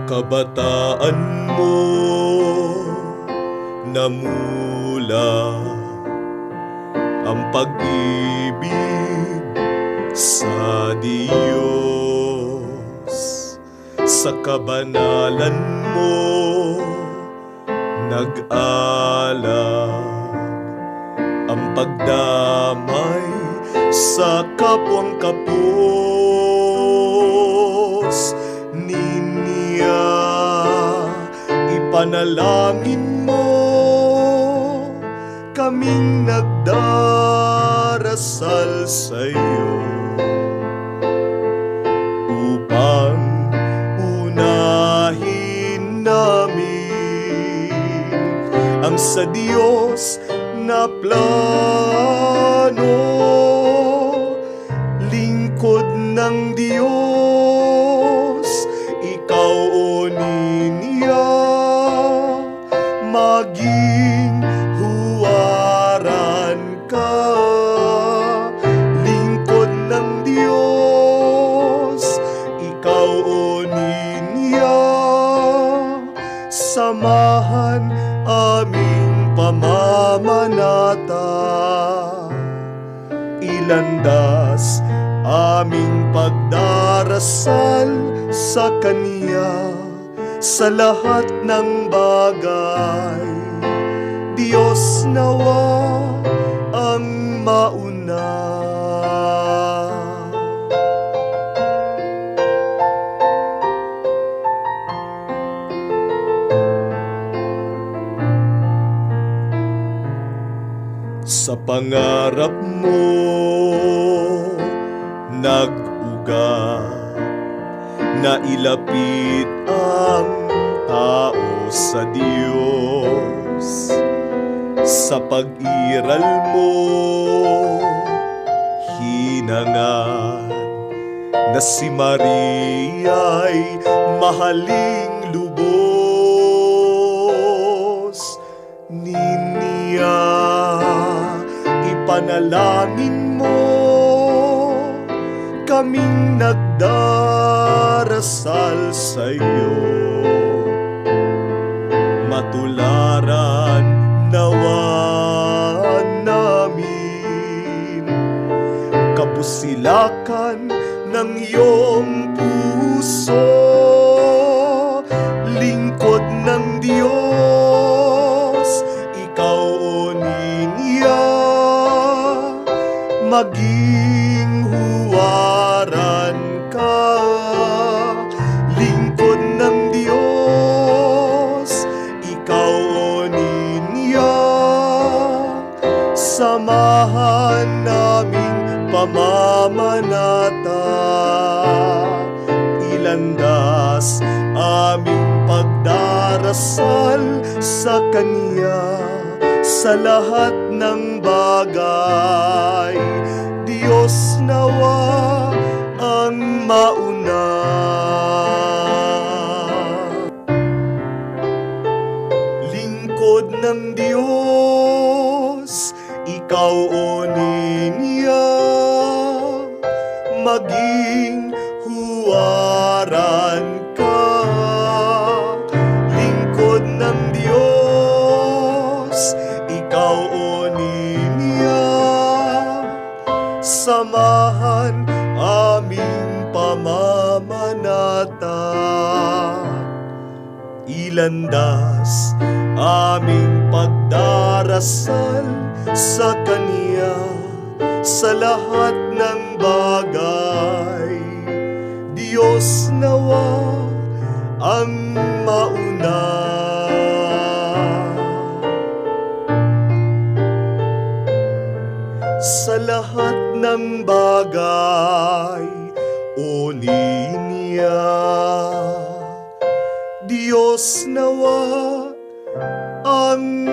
kabataan mo namula ang pag-ibig sa Diyos. Sa kabanalan mo nag-alab ang pagdamay sa kapwang kapos. Niya ipanalangin mo kaming nagdarasal sa'yo upang unahin namin ang sa Diyos na plano. Lingkod ng Diyos, ikaw o niya, maging huwaran ka. Lingkod ng Diyos, ikaw o niya, samahan aming pamamanata. Ilandas aming pagdarasal sa Kanya sa lahat ng bagay. Diyos nawa ang mauna. Sa pangarap mo nag-ugat na ilapit ang tao sa Diyos. Sa pag-iral mo hinangad na si Maria'y mahaling lubos. Niya ipanalangin mo kaming nagdarasal sa'yo. Matularan nawa namin kapusilakan ng iyong puso. Lingkod ng Diyos, ikaw o niya, maging huwaran ka. Lingkod ng Diyos, ikaw o niya, samahan naming pamamanata. Ilandas aming pagdarasal sa Kanya sa lahat ng bagay. Diyos nawa ang mauna. Lingkod ng Diyos, ikaw o niya, maging huwaran ka. Lingkod ng Diyos, ikaw o niya, samahan aming pamamanata. Ilandas aming pagdarasal sa Kanya sa lahat ng bagay. Diyos nawa ang mauna. Sa lahat ng bagay, o niya, Diyos nawa ang